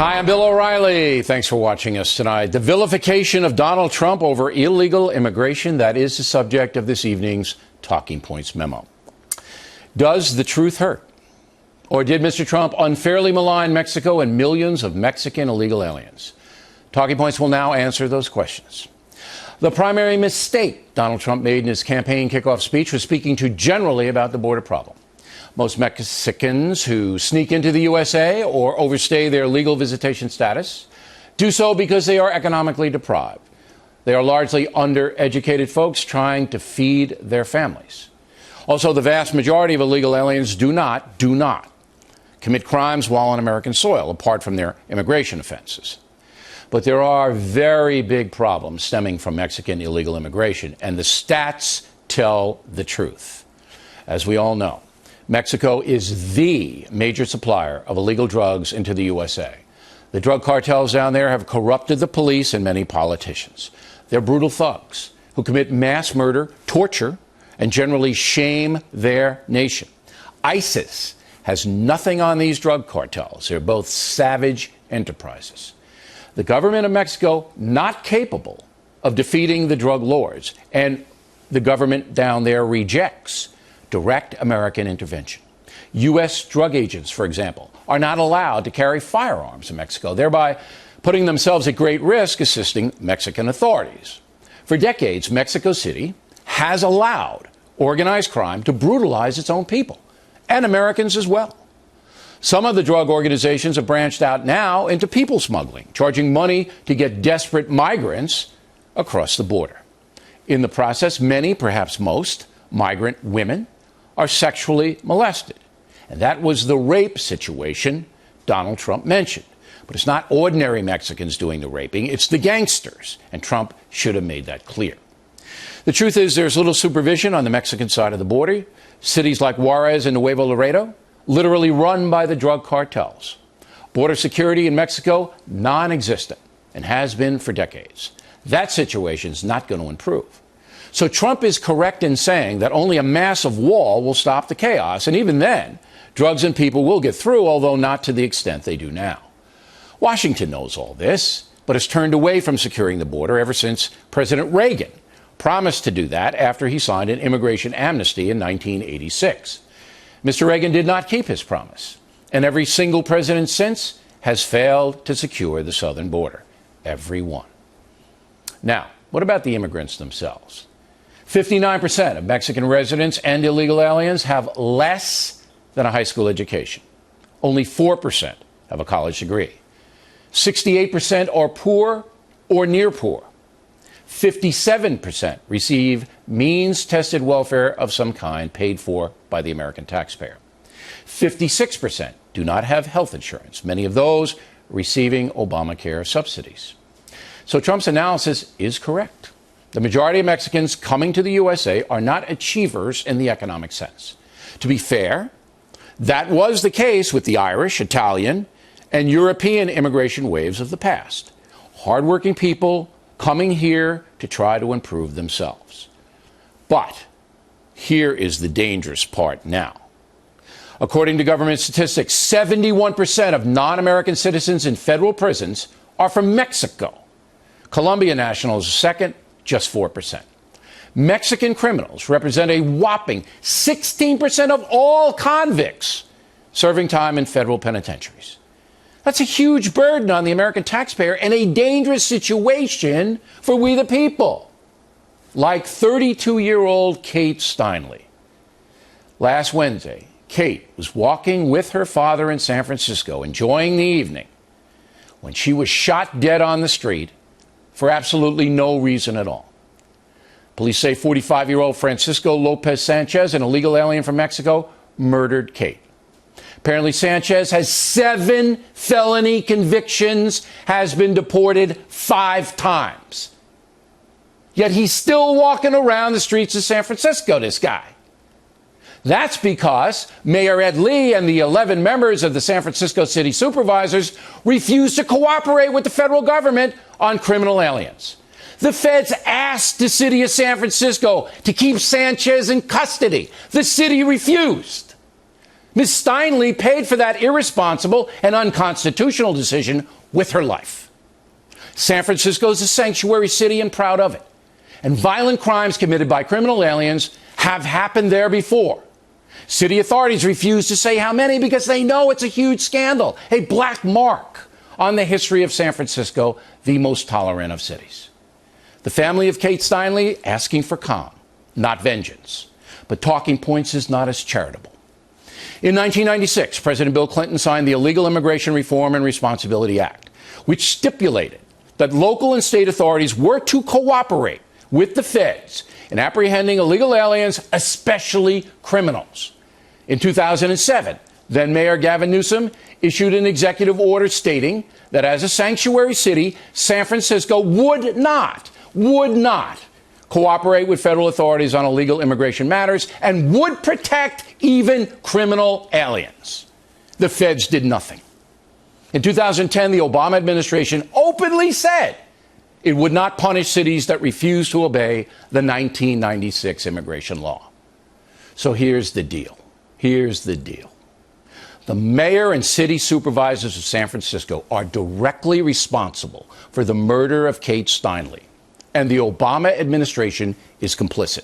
Hi, I'm Bill O'Reilly. Thanks for watching us tonight. The vilification of Donald Trump over illegal immigration, that is the subject of this evening's Talking Points memo. Does the truth hurt? Or did Mr. Trump unfairly malign Mexico and millions of Mexican illegal aliens? Talking Points will now answer those questions. The primary mistake Donald Trump made in his campaign kickoff speech was speaking too generally about the border problem. Most Mexicans who sneak into the USA or overstay their legal visitation status do so because they are economically deprived. They are largely undereducated folks trying to feed their families. Also, the vast majority of illegal aliens do not commit crimes while on American soil, apart from their immigration offenses. But there are very big problems stemming from Mexican illegal immigration, and the stats tell the truth. As we all know, Mexico is the major supplier of illegal drugs into the USA. The drug cartels down there have corrupted the police and many politicians. They're brutal thugs who commit mass murder, torture, and generally shame their nation. ISIS has nothing on these drug cartels. They're both savage enterprises. The government of Mexico not capable of defeating the drug lords, and the government down there rejects direct American intervention. U.S. drug agents, for example, are not allowed to carry firearms in Mexico, thereby putting themselves at great risk assisting Mexican authorities. For decades, Mexico City has allowed organized crime to brutalize its own people, and Americans as well. Some of the drug organizations have branched out now into people smuggling, charging money to get desperate migrants across the border. In the process, many, perhaps most, migrant women are sexually molested. And that was the rape situation Donald Trump mentioned. But it's not ordinary Mexicans doing the raping, it's the gangsters. And Trump should have made that clear. The truth is there's little supervision on the Mexican side of the border. Cities like Juarez and Nuevo Laredo, literally run by the drug cartels. Border security in Mexico, non-existent, and has been for decades. That situation's not going to improve. So Trump is correct in saying that only a massive wall will stop the chaos, and even then, drugs and people will get through, although not to the extent they do now. Washington knows all this, but has turned away from securing the border ever since President Reagan promised to do that after he signed an immigration amnesty in 1986. Mr. Reagan did not keep his promise, and every single president since has failed to secure the southern border. Every one. Now, what about the immigrants themselves? 59% of Mexican residents and illegal aliens have less than a high school education. Only 4% have a college degree. 68% are poor or near poor. 57% receive means-tested welfare of some kind paid for by the American taxpayer. 56% do not have health insurance, many of those receiving Obamacare subsidies. So Trump's analysis is correct. The majority of Mexicans coming to the USA are not achievers in the economic sense. To be fair, that was the case with the Irish, Italian, and European immigration waves of the past. Hardworking people coming here to try to improve themselves. But here is the dangerous part now. According to government statistics, 71% of non-American citizens in federal prisons are from Mexico. Colombia nationals are second, just 4%. Mexican criminals represent a whopping 16% of all convicts serving time in federal penitentiaries. That's a huge burden on the American taxpayer and a dangerous situation for we the people. Like 32-year-old Kate Steinle. Last Wednesday, Kate was walking with her father in San Francisco, enjoying the evening, when she was shot dead on the street for absolutely no reason at all. Police say 45-year-old Francisco Lopez Sanchez, an illegal alien from Mexico, murdered Kate. Apparently, Sanchez has 7 felony convictions, has been deported 5 times. Yet he's still walking around the streets of San Francisco, this guy. That's because Mayor Ed Lee and the 11 members of the San Francisco City Supervisors refused to cooperate with the federal government on criminal aliens. The feds asked the city of San Francisco to keep Sanchez in custody. The city refused. Ms. Steinle paid for that irresponsible and unconstitutional decision with her life. San Francisco is a sanctuary city and proud of it. And violent crimes committed by criminal aliens have happened there before. City authorities refuse to say how many because they know it's a huge scandal, a black mark on the history of San Francisco, the most tolerant of cities. The family of Kate Steinle asking for calm, not vengeance. But Talking Points is not as charitable. In 1996, President Bill Clinton signed the Illegal Immigration Reform and Responsibility Act, which stipulated that local and state authorities were to cooperate with the feds in apprehending illegal aliens, especially criminals. In 2007, then Mayor Gavin Newsom issued an executive order stating that as a sanctuary city, San Francisco would not cooperate with federal authorities on illegal immigration matters and would protect even criminal aliens. The feds did nothing. In 2010, the Obama administration openly said it would not punish cities that refused to obey the 1996 immigration law. So here's the deal. The mayor and city supervisors of San Francisco are directly responsible for the murder of Kate Steinle, and the Obama administration is complicit.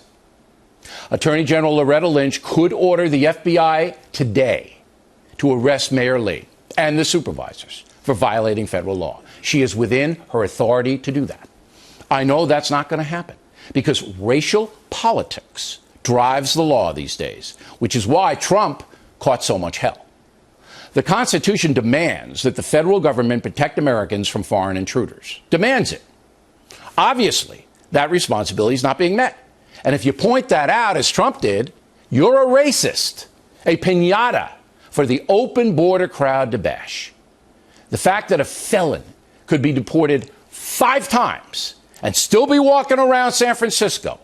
Attorney General Loretta Lynch could order the FBI today to arrest Mayor Lee and the supervisors for violating federal law. She is within her authority to do that. I know that's not going to happen because racial politics drives the law these days, which is why Trump caught so much hell. The Constitution demands that the federal government protect Americans from foreign intruders. Demands it. Obviously, that responsibility is not being met. And if you point that out, as Trump did, you're a racist, a piñata for the open border crowd to bash. The fact that a felon could be deported 5 times and still be walking around San Francisco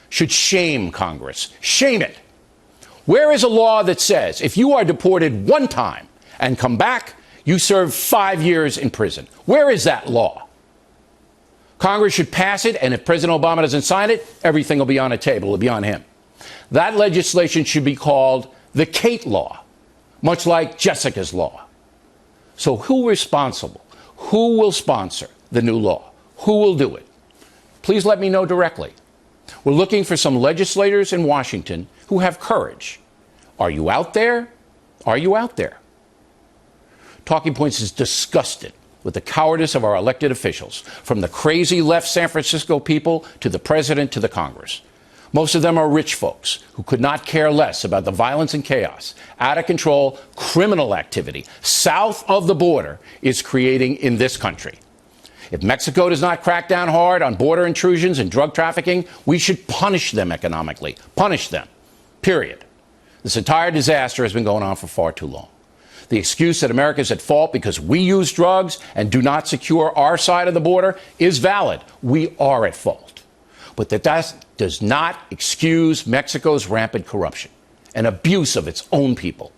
should shame Congress. Shame it. Where is a law that says if you are deported 1 time and come back, you serve 5 years in prison? Where is that law? Congress should pass it, and if President Obama doesn't sign it, everything will be on a table. It'll be on him. That legislation should be called the Kate Law, much like Jessica's Law. So who's responsible? Who will sponsor the new law? Who will do it? Please let me know directly. We're looking for some legislators in Washington who have courage. Are you out there? Are you out there? Talking Points is disgusted with the cowardice of our elected officials, from the crazy left San Francisco people to the president to the Congress. Most of them are rich folks who could not care less about the violence and chaos, out of control criminal activity south of the border is creating in this country. If Mexico does not crack down hard on border intrusions and drug trafficking, we should punish them economically. Punish them. Period. This entire disaster has been going on for far too long. The excuse that America is at fault because we use drugs and do not secure our side of the border is valid. We are at fault. But that does not excuse Mexico's rampant corruption and abuse of its own people.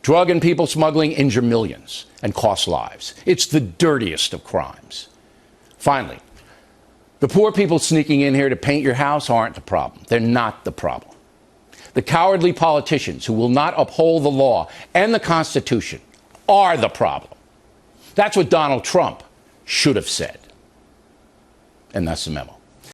Drug and people smuggling injure millions and cost lives. It's the dirtiest of crimes. Finally, the poor people sneaking in here to paint your house aren't the problem. They're not the problem. The cowardly politicians who will not uphold the law and the Constitution are the problem. That's what Donald Trump should have said. And that's the memo.